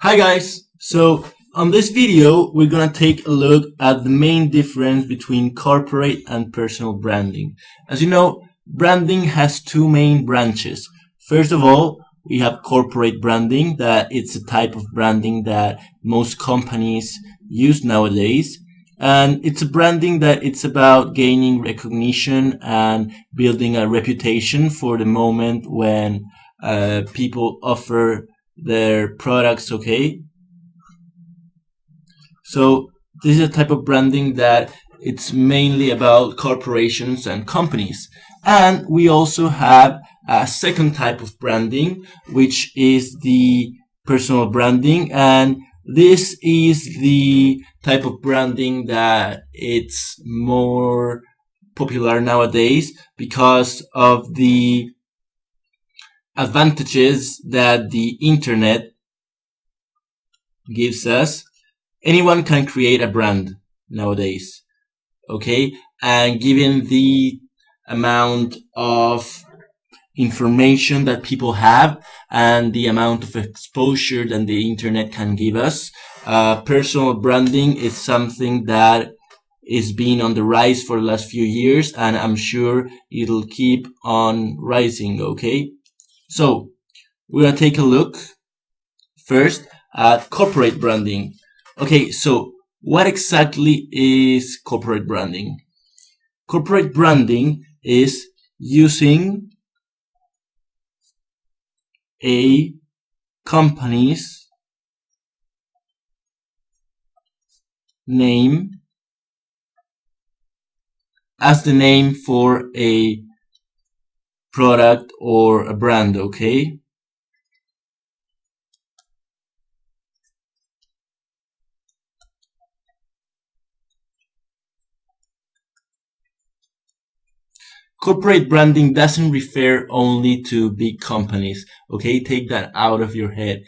Hi guys! So on this video we're gonna take a look at the main difference between corporate and personal branding. As you know, branding has two main branches. First of all, we have corporate branding, that it's a type of branding that most companies use nowadays. And it's a branding that it's about gaining recognition and building a reputation for the moment when people offer their products. Okay, so this is a type of branding that it's mainly about corporations and companies. And we also have a second type of branding, which is the personal branding. And this is the type of branding that it's more popular nowadays because of the advantages that the internet gives us. Anyone can create a brand nowadays, okay? And given the amount of information that people have and the amount of exposure that the internet can give us, personal branding is something that is being on the rise for the last few years, and I'm sure it'll keep on rising, okay? So we're gonna take a look first at corporate branding. Okay, so what exactly is corporate branding? Corporate branding is using a company's name as the name for a product or a brand, okay? Corporate branding doesn't refer only to big companies, okay? Take that out of your head.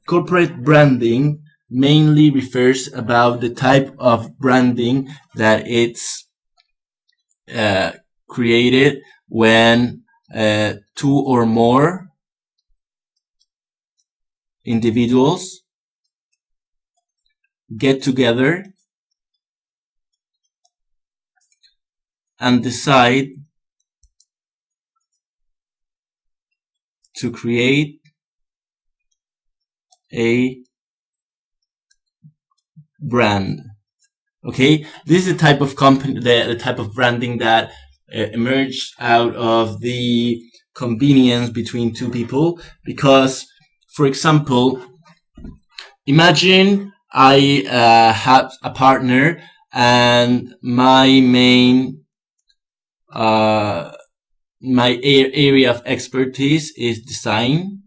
Corporate branding mainly refers about the type of branding that it's uh, created when two or more individuals get together and decide to create a brand. Okay, this is the type of company, the type of branding that emerged out of the convenience between two people. Because, for example, imagine I have a partner and uh, my area of expertise is design,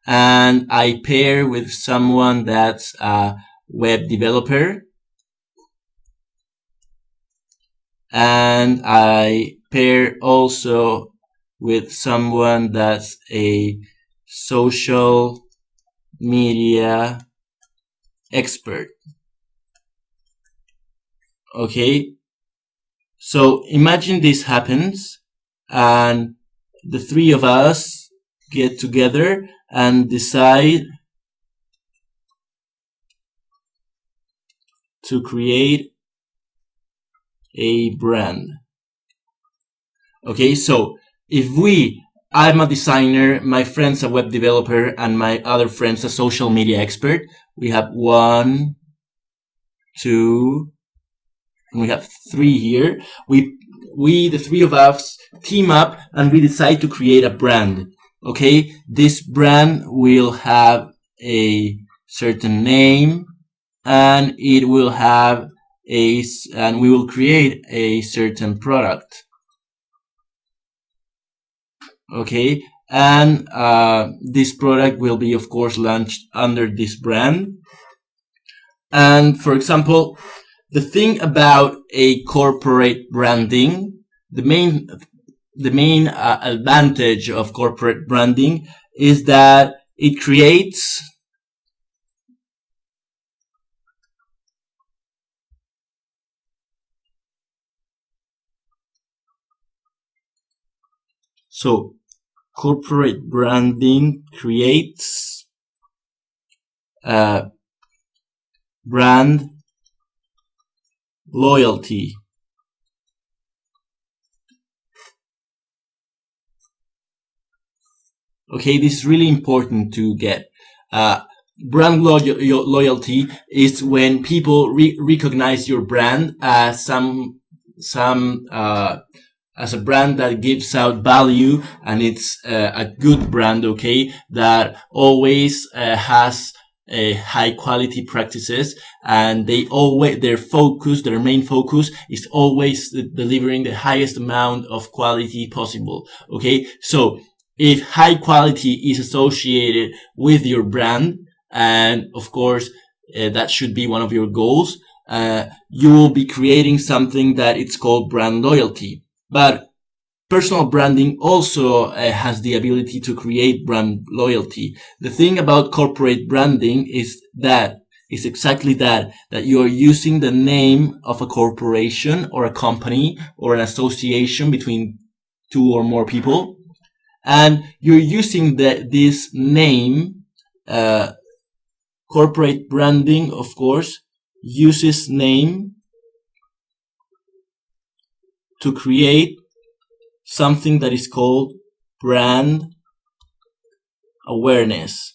and I pair with someone that's a web developer, and I pair also with someone that's a social media expert. Okay, so imagine this happens and the three of us get together and decide to create a brand. Okay, so if I'm a designer, my friend's a web developer, and my other friend's a social media expert, we have one, two, and we have three here. The three of us team up and we decide to create a brand. Okay, this brand will have a certain name, and it will have and we will create a certain product. Okay, and this product will be, of course, launched under this brand. And for example, the thing about a corporate branding, the main advantage of corporate branding is that it creates so corporate branding creates brand loyalty. Okay, this is really important to get. Brand loyalty is when people recognize your brand as as a brand that gives out value, and it's a good brand, okay, that always has high quality practices, and their main focus is always delivering the highest amount of quality possible. Okay, so if high quality is associated with your brand, and of course that should be one of your goals, you will be creating something that it's called brand loyalty. But personal branding also has the ability to create brand loyalty. The thing about corporate branding is exactly that you are using the name of a corporation or a company or an association between two or more people, and you're using this name. Corporate branding, of course, uses name to create something that is called brand awareness.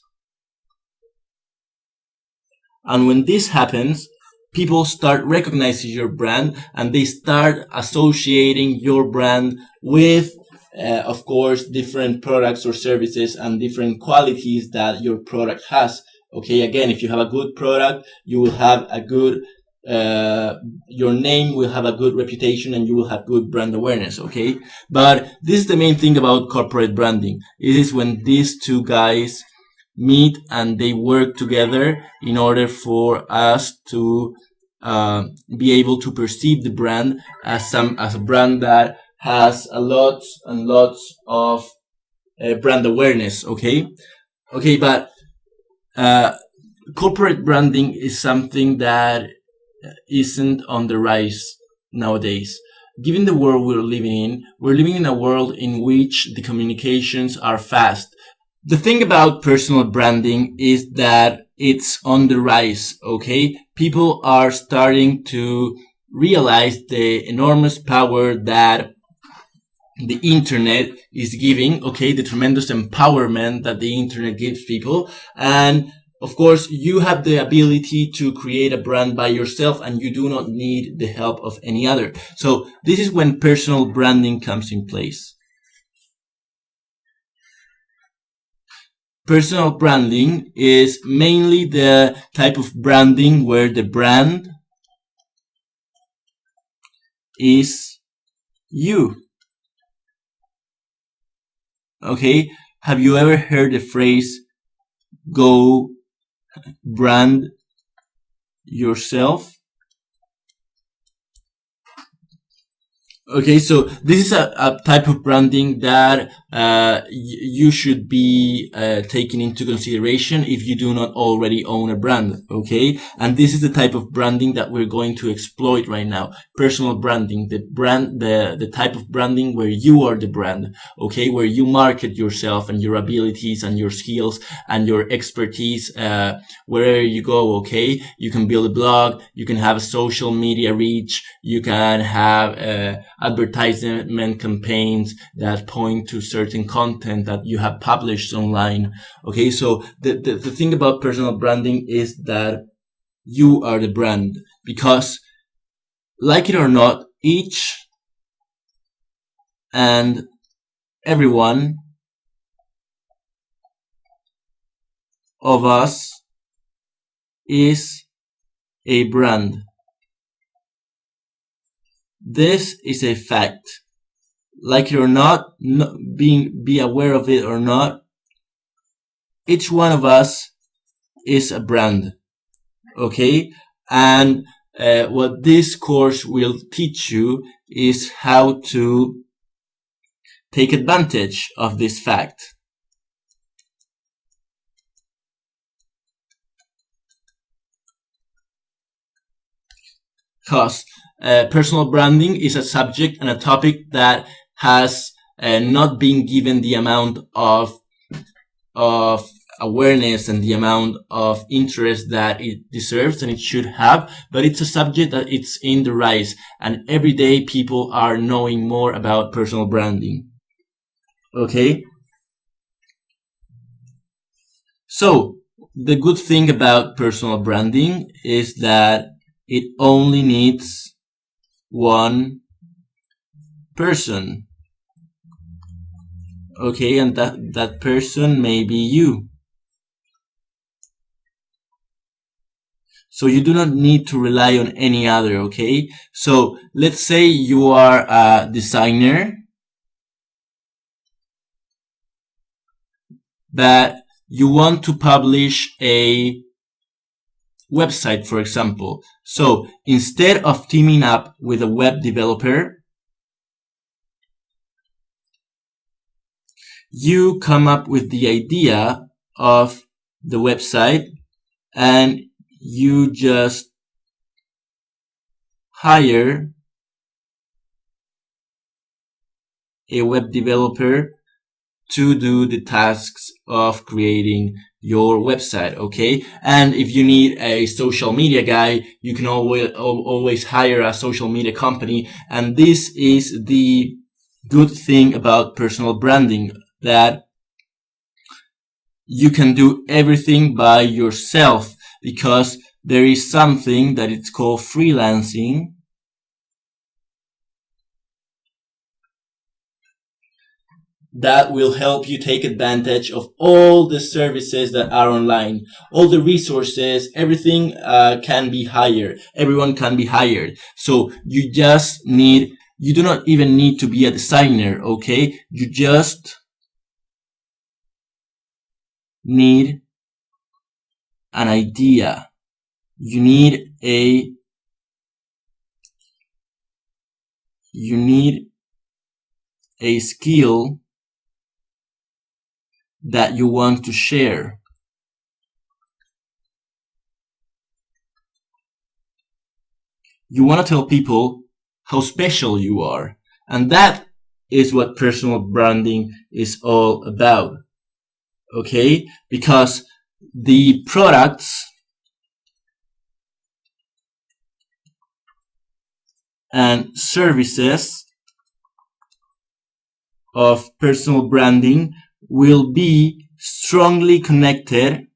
And when this happens, people start recognizing your brand, and they start associating your brand with, of course, different products or services and different qualities that your product has. Okay, again, if you have a good product, you will have a good, your name will have a good reputation, and you will have good brand awareness. Okay, but this is the main thing about corporate branding. It is when these two guys meet and they work together in order for us to be able to perceive the brand as a brand that has a lots and lots of brand awareness. Okay, but corporate branding is something that isn't on the rise nowadays. Given the world we're living in a world in which the communications are fast. The thing about personal branding is that it's on the rise, okay? People are starting to realize the enormous power that the internet is giving, okay? The tremendous empowerment that the internet gives people. And of course, you have the ability to create a brand by yourself, and you do not need the help of any other. So this is when personal branding comes in place. Personal branding is mainly the type of branding where the brand is you. Okay, have you ever heard the phrase, go brand yourself? Okay, so this is a type of branding that you should be taking into consideration if you do not already own a brand, okay? And this is the type of branding that we're going to exploit right now. Personal branding, the type of branding where you are the brand, okay? Where you market yourself and your abilities and your skills and your expertise wherever you go, okay? You can build a blog, you can have a social media reach, you can have advertisement campaigns that point to certain content that you have published online. Okay, so the thing about personal branding is that you are the brand, because like it or not, each and everyone of us is a brand. This is a fact. Like it or not, be aware of it or not, each one of us is a brand. Okay? And what this course will teach you is how to take advantage of this fact. Because personal branding is a subject and a topic that has not been given the amount of awareness and the amount of interest that it deserves and it should have, but it's a subject that it's in the rise, and every day people are knowing more about personal branding. Okay? So, the good thing about personal branding is that it only needs one person. Okay, and that person may be you. So you do not need to rely on any other, okay? So let's say you are a designer, but you want to publish a website, for example. So instead of teaming up with a web developer, you come up with the idea of the website and you just hire a web developer to do the tasks of creating your website, okay? And if you need a social media guy, you can always hire a social media company. And this is the good thing about personal branding, that you can do everything by yourself, because there is something that it's called freelancing, that will help you take advantage of all the services that are online, all the resources, everything can be hired. Everyone can be hired. So you do not even need to be a designer, okay? You just need an idea. You need a skill that you want to share. You want to tell people how special you are. And that is what personal branding is all about. Okay? Because the products and services of personal branding will be strongly connected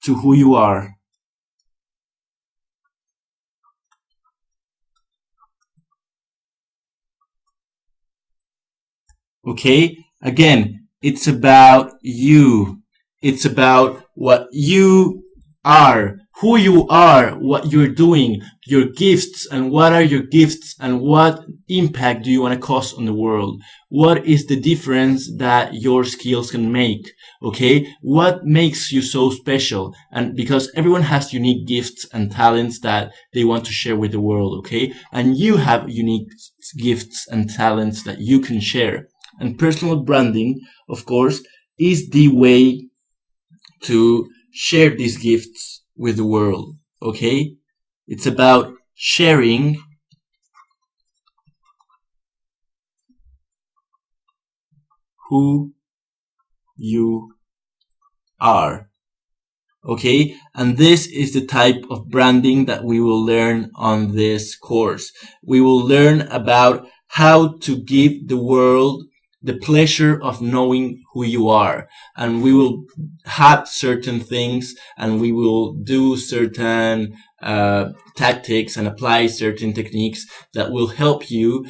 to who you are. Okay? Again, it's about you. It's about what you are, who you are, what you're doing, your gifts, and what are your gifts, and what impact do you want to cause on the world? What is the difference that your skills can make? Okay? What makes you so special? And because everyone has unique gifts and talents that they want to share with the world, okay? And you have unique gifts and talents that you can share. And personal branding, of course, is the way to share these gifts with the world, okay? It's about sharing who you are, okay? And this is the type of branding that we will learn on this course. We will learn about how to give the world the pleasure of knowing who you are. And we will have certain things, and we will do certain tactics and apply certain techniques that will help you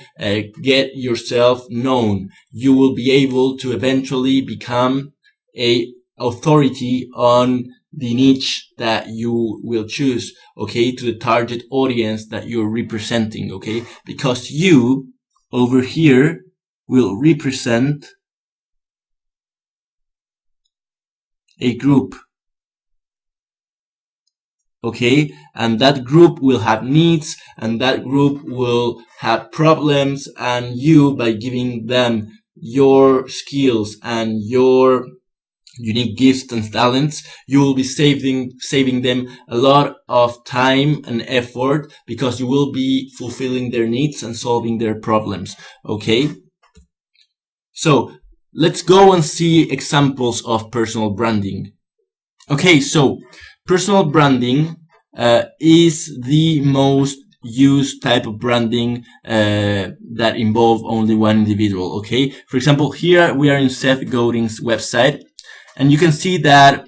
get yourself known. You will be able to eventually become a authority on the niche that you will choose, okay, to the target audience that you're representing, okay? Because you over here will represent a group, okay? And that group will have needs, and that group will have problems, and you, by giving them your skills and your unique gifts and talents, you will be saving them a lot of time and effort, because you will be fulfilling their needs and solving their problems. Okay, so let's go and see examples of personal branding. Okay, so personal branding is the most used type of branding that involve only one individual. Okay, for example, here we are in Seth Godin's website, and you can see that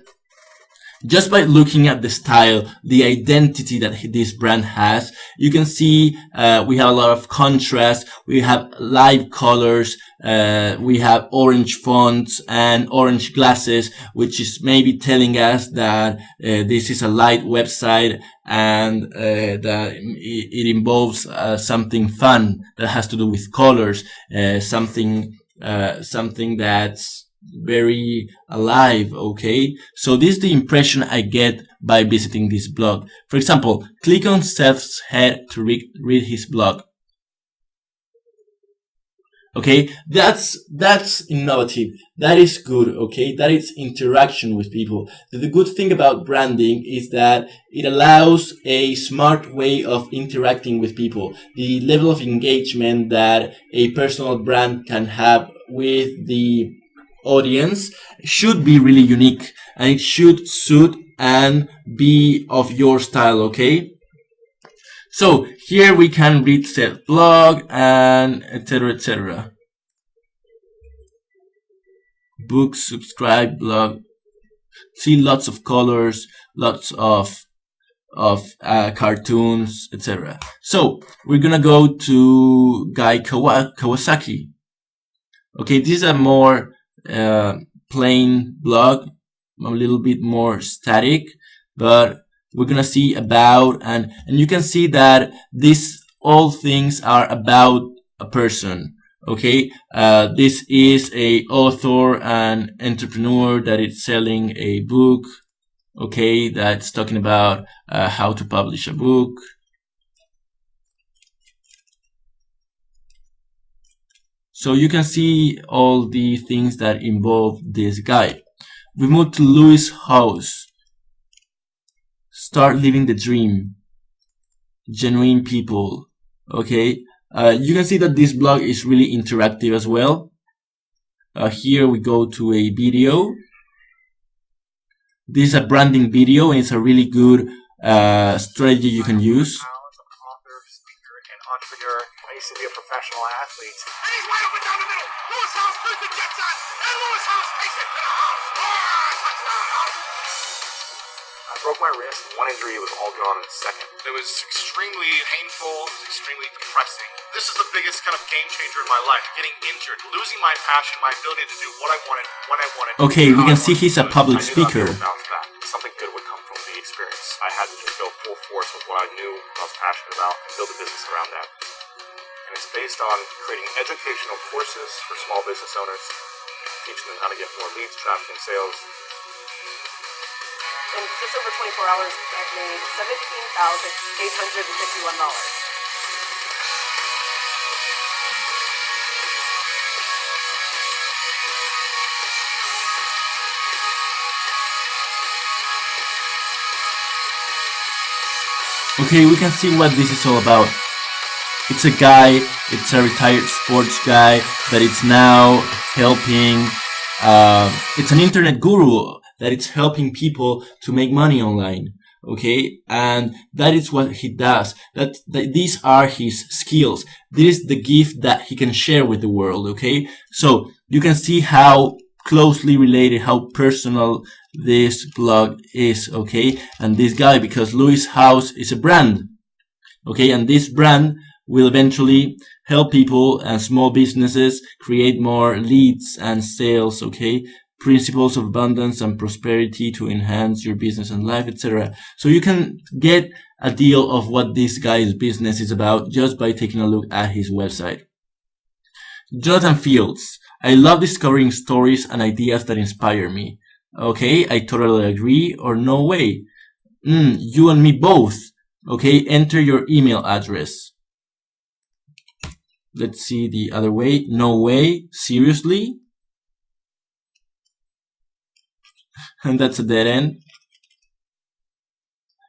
just by looking at the style, the identity that this brand has, you can see we have a lot of contrast, we have live colors, we have orange fonts and orange glasses, which is maybe telling us that this is a light website, and that it involves something fun that has to do with colors, something that's very alive. Okay, so this is the impression I get by visiting this blog. For example, click on Seth's head to read his blog. Okay, that's innovative, that is good. Okay, that is interaction with people. The good thing about branding is that it allows a smart way of interacting with people. The level of engagement that a personal brand can have with the audience should be really unique, and it should suit and be of your style. Okay, so here we can read Seth's blog and etc, etc. Books, subscribe, blog. See lots of colors, lots of cartoons, etc. So we're gonna go to Guy Kawasaki. Okay, this is a more plain blog, a little bit more static, but we're gonna see about, and you can see that these all things are about a person. Okay, this is a author and entrepreneur that is selling a book. Okay, that's talking about how to publish a book. So you can see all the things that involve this guy. We move to Lewis Howes. Start living the dream. Genuine people. Okay, you can see that this blog is really interactive as well. Here we go to a video. This is a branding video, and it's a really good strategy you can use. Author, speaker, and entrepreneur. I used to be a professional athlete. And he's wide open down the middle. Lewis Howes shoots and gets shot. And Lewis Howes takes it. I broke my wrist. One injury was all gone in a second. It was extremely painful. It was extremely depressing. This is the biggest kind of game changer in my life. Getting injured, losing my passion, my ability to do what I wanted, when I wanted. Okay, we can see he's a public speaker. Something good would come from the experience. I had to just go full force with what I knew I was passionate about and build a business around that. And it's based on creating educational courses for small business owners, teaching them how to get more leads, traffic, and sales. In just over 24 hours, I've made $17,851. Okay, we can see what this is all about. It's a guy, it's a retired sports guy that is now helping, it's an internet guru that is helping people to make money online. Okay, and that is what he does. That these are his skills. This is the gift that he can share with the world. Okay, so you can see how closely related, how personal this blog is. Okay, and this guy, because Lewis Howes is a brand. Okay, and this brand will eventually help people and small businesses create more leads and sales. Okay, principles of abundance and prosperity to enhance your business and life, etc. So you can get a deal of what this guy's business is about just by taking a look at his website. Jonathan Fields. I love discovering stories and ideas that inspire me. Okay, I totally agree, or no way. You and me both. Okay, enter your email address. Let's see the other way. No way. Seriously? and that's a dead end.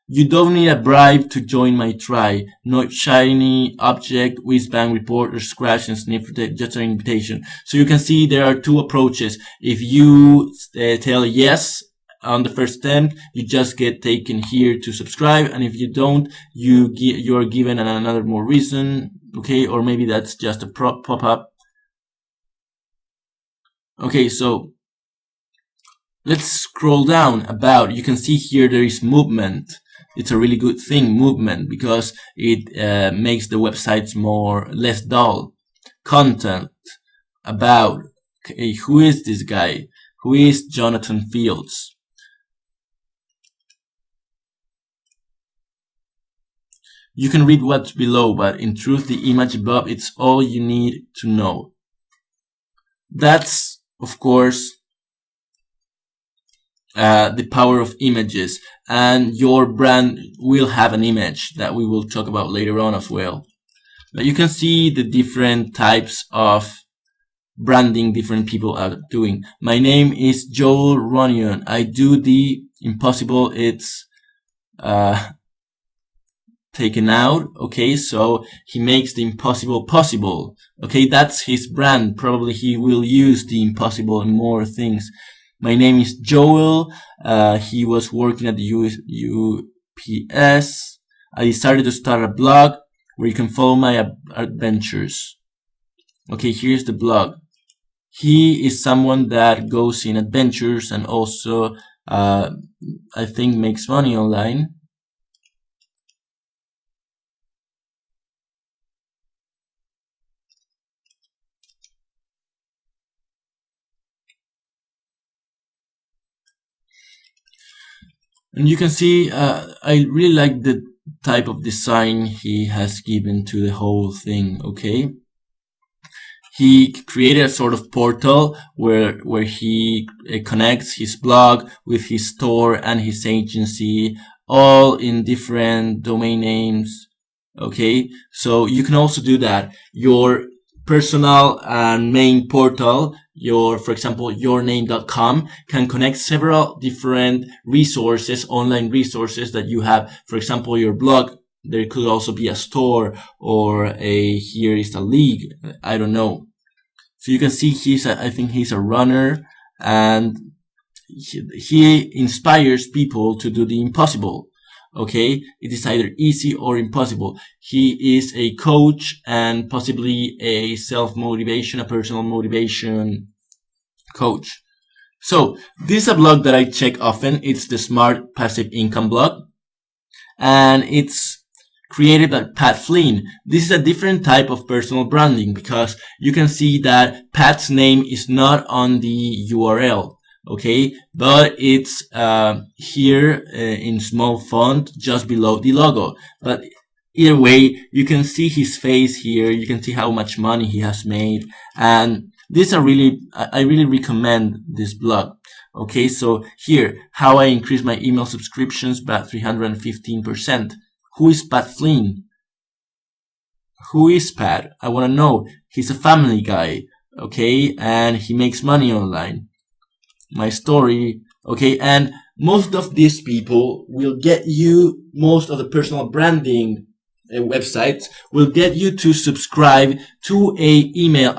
You don't need a bribe to join my tribe. No shiny object, whiz-bang report, or scratch and sniff, just an invitation. So you can see there are two approaches. If you tell yes on the first attempt, you just get taken here to subscribe, and if you don't, you are given another more reason, okay, or maybe that's just a pop-up. Okay, so let's scroll down. About, you can see here there is movement. It's a really good thing, movement, because it makes the websites less dull. Content, about, okay, who is this guy? Who is Jonathan Fields? You can read what's below, but in truth, the image above, it's all you need to know. That's, of course, the power of images, and your brand will have an image that we will talk about later on as well. But you can see the different types of branding different people are doing. My name is Joel Ronion. I do the impossible. It's taken out. Okay, so he makes the impossible possible. Okay, that's his brand. Probably he will use the impossible in more things. My name is Joel. He was working at the UPS. I decided to start a blog where you can follow my adventures. Okay, here's the blog. He is someone that goes in adventures and also, I think, makes money online. And you can see, I really like the type of design he has given to the whole thing, okay? He created a sort of portal where he connects his blog with his store and his agency, all in different domain names, okay? So you can also do that. Your personal and main portal, for example, yourname.com, can connect several different resources, online resources that you have. For example, your blog, there could also be a store or here is a league, I don't know. So you can see I think he's a runner, and he inspires people to do the impossible. Okay, it is either easy or impossible. He is a coach and possibly a a personal motivation coach. So this is a blog that I check often. It's the Smart Passive Income blog, and it's created by Pat Flynn. This is a different type of personal branding because you can see that Pat's name is not on the URL. Okay, but it's here in small font just below the logo. But either way, you can see his face here. You can see how much money he has made, and I really recommend this blog. Okay, so here, how I increase my email subscriptions by 315%. Who is Pat Flynn? Who is Pat? I want to know. He's a family guy, okay, and he makes money online. My story, okay, and most of these people will get you, most of the personal branding websites will get you to subscribe to an email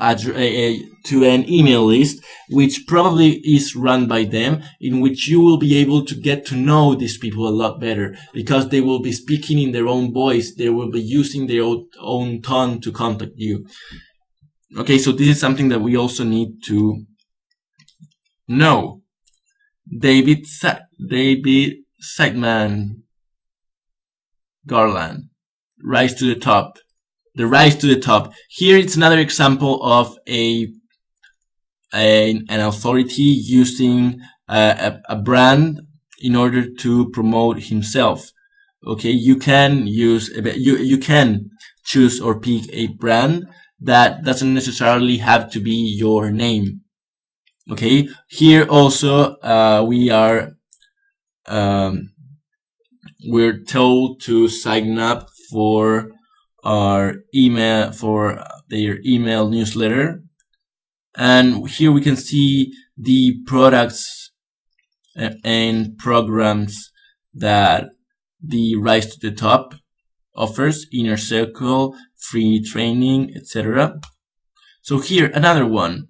list, which probably is run by them, in which you will be able to get to know these people a lot better because they will be speaking in their own voice. They will be using their own tone to contact you. Okay, so this is something that we also need to know. David Sigmund Garland. Rise to the top. The rise to the top. Here it's another example of an authority using a brand in order to promote himself. Okay, you can choose or pick a brand that doesn't necessarily have to be your name. Okay, here also we're told to sign up for their email newsletter, and here we can see the products and programs that the Rise to the Top offers: Inner Circle, free training, etc. So here another one: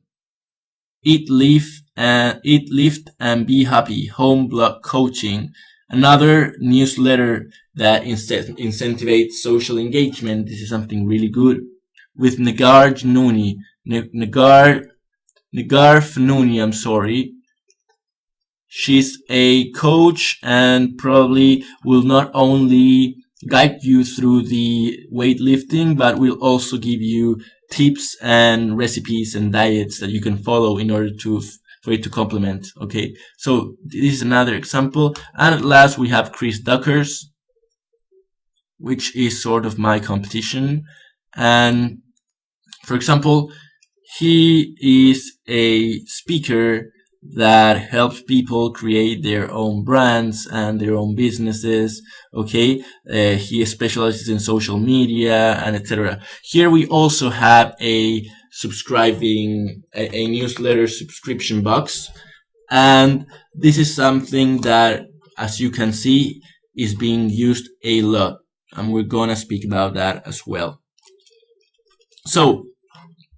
Eat, Lift and Be Happy, home blog coaching. Another newsletter that incentivizes social engagement. This is something really good. With Negar Fnouni. Negar Fnouni, I'm sorry. She's a coach and probably will not only guide you through the weightlifting, but will also give you tips and recipes and diets that you can follow in order for it to complement. Okay, so this is another example. And at last we have Chris Duckers, which is sort of my competition. And for example, he is a speaker that helps people create their own brands and their own businesses. Okay, he specializes in social media and etc. Here we also have a newsletter subscription box, and this is something that, as you can see, is being used a lot, and we're gonna speak about that as well. So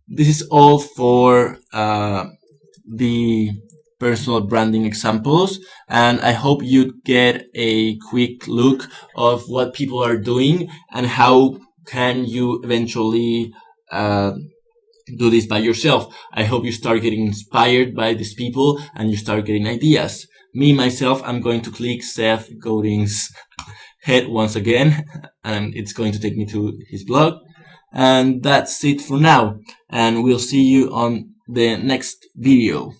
this is all for the personal branding examples, and I hope you get a quick look of what people are doing and how can you eventually do this by yourself. I hope you start getting inspired by these people and you start getting ideas. Me, myself, I'm going to click Seth Godin's head once again, and it's going to take me to his blog. And that's it for now, and we'll see you on the next video.